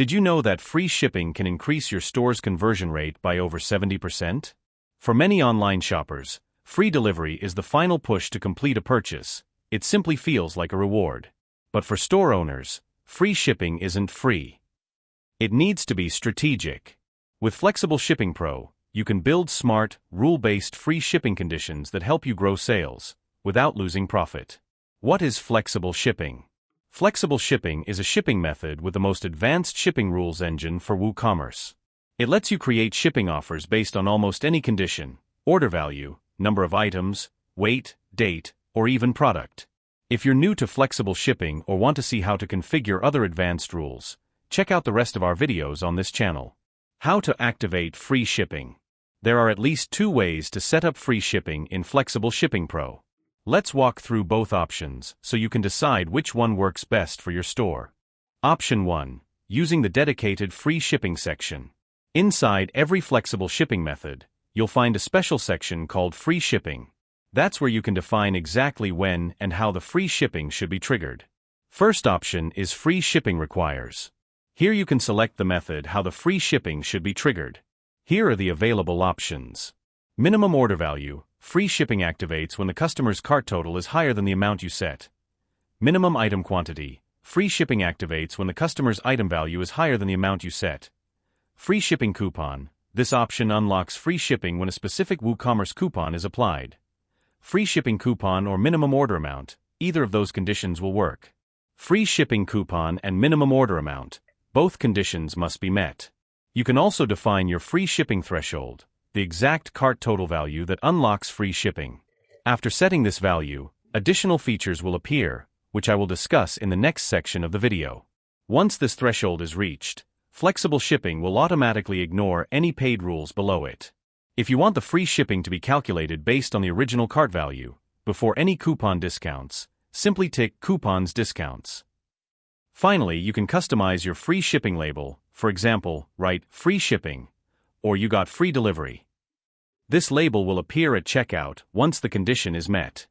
Did you know that free shipping can increase your store's conversion rate by over 70%? For many online shoppers, free delivery is the final push to complete a purchase. It simply feels like a reward. But for store owners, free shipping isn't free. It needs to be strategic. With Flexible Shipping Pro, you can build smart, rule-based free shipping conditions that help you grow sales without losing profit. What is flexible shipping? Flexible shipping is a shipping method with the most advanced shipping rules engine for WooCommerce. It lets you create shipping offers based on almost any condition: order value, number of items, weight, date, or even product. If you're new to flexible shipping or want to see how to configure other advanced rules, check out the rest of our videos on this channel. How to activate free shipping. There are at least 2 ways to set up free shipping in Flexible Shipping Pro. Let's walk through both options so you can decide which one works best for your store. Option 1. Using the dedicated free shipping section. Inside every flexible shipping method, you'll find a special section called Free Shipping. That's where you can define exactly when and how the free shipping should be triggered. First option is Free Shipping Requires. Here you can select the method how the free shipping should be triggered. Here are the available options. Minimum order value. Free shipping activates when the customer's cart total is higher than the amount you set. Minimum item quantity. Free shipping activates when the customer's item value is higher than the amount you set. Free shipping coupon. This option unlocks free shipping when a specific WooCommerce coupon is applied. Free shipping coupon or minimum order amount. Either of those conditions will work. Free shipping coupon and minimum order amount. Both conditions must be met. You can also define your free shipping threshold, the exact cart total value that unlocks free shipping. After setting this value, additional features will appear, which I will discuss in the next section of the video. Once this threshold is reached, flexible shipping will automatically ignore any paid rules below it. If you want the free shipping to be calculated based on the original cart value, before any coupon discounts, simply tick Coupons Discounts. Finally, you can customize your free shipping label. For example, write Free Shipping, or You Got Free Delivery. This label will appear at checkout once the condition is met.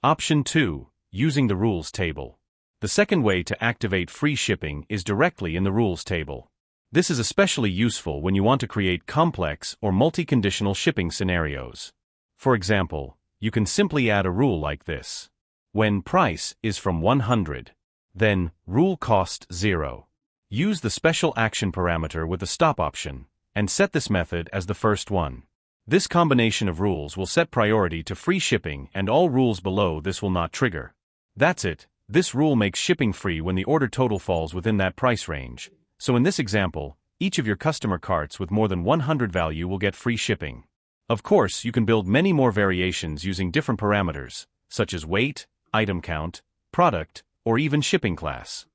Option 2. Using the Rules table. The second way to activate free shipping is directly in the Rules table. This is especially useful when you want to create complex or multi-conditional shipping scenarios. For example, you can simply add a rule like this. When price is from 100, then rule cost 0. Use the special action parameter with the stop option, and set this method as the first one. This combination of rules will set priority to free shipping, and all rules below this will not trigger. That's it. This rule makes shipping free when the order total falls within that price range. So in this example, each of your customer carts with more than 100 value will get free shipping. Of course, you can build many more variations using different parameters, such as weight, item count, product, or even shipping class.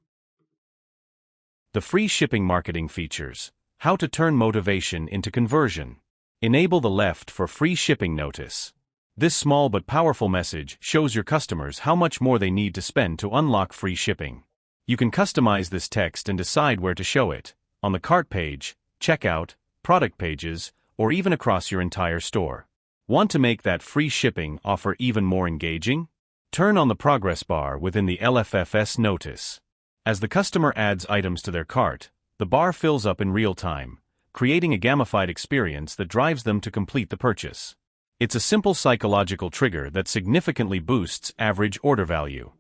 The free shipping marketing features. How to turn motivation into conversion. Enable the left for free shipping notice. This small but powerful message shows your customers how much more they need to spend to unlock free shipping. You can customize this text and decide where to show it, on the cart page, checkout, product pages, or even across your entire store. Want to make that free shipping offer even more engaging? Turn on the progress bar within the LFFS notice. As the customer adds items to their cart, the bar fills up in real time, creating a gamified experience that drives them to complete the purchase. It's a simple psychological trigger that significantly boosts average order value.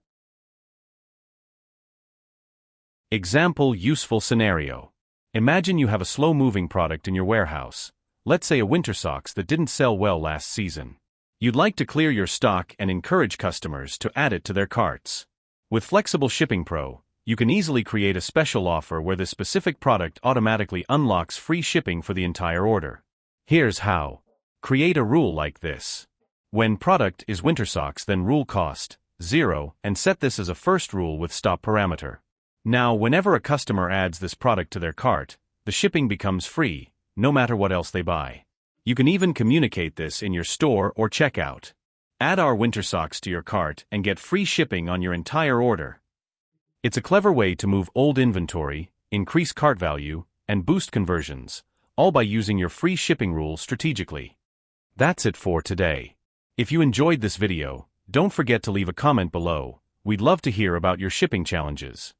Example useful scenario. Imagine you have a slow-moving product in your warehouse, let's say a winter socks that didn't sell well last season. You'd like to clear your stock and encourage customers to add it to their carts. With Flexible Shipping Pro, you can easily create a special offer where the specific product automatically unlocks free shipping for the entire order. Here's how. Create a rule like this. When product is winter socks, then rule cost 0, and set this as a first rule with stop parameter. Now, whenever a customer adds this product to their cart, the shipping becomes free, no matter what else they buy. You can even communicate this in your store or checkout. Add our winter socks to your cart and get free shipping on your entire order. It's a clever way to move old inventory, increase cart value, and boost conversions, all by using your free shipping rules strategically. That's it for today. If you enjoyed this video, don't forget to leave a comment below. We'd love to hear about your shipping challenges.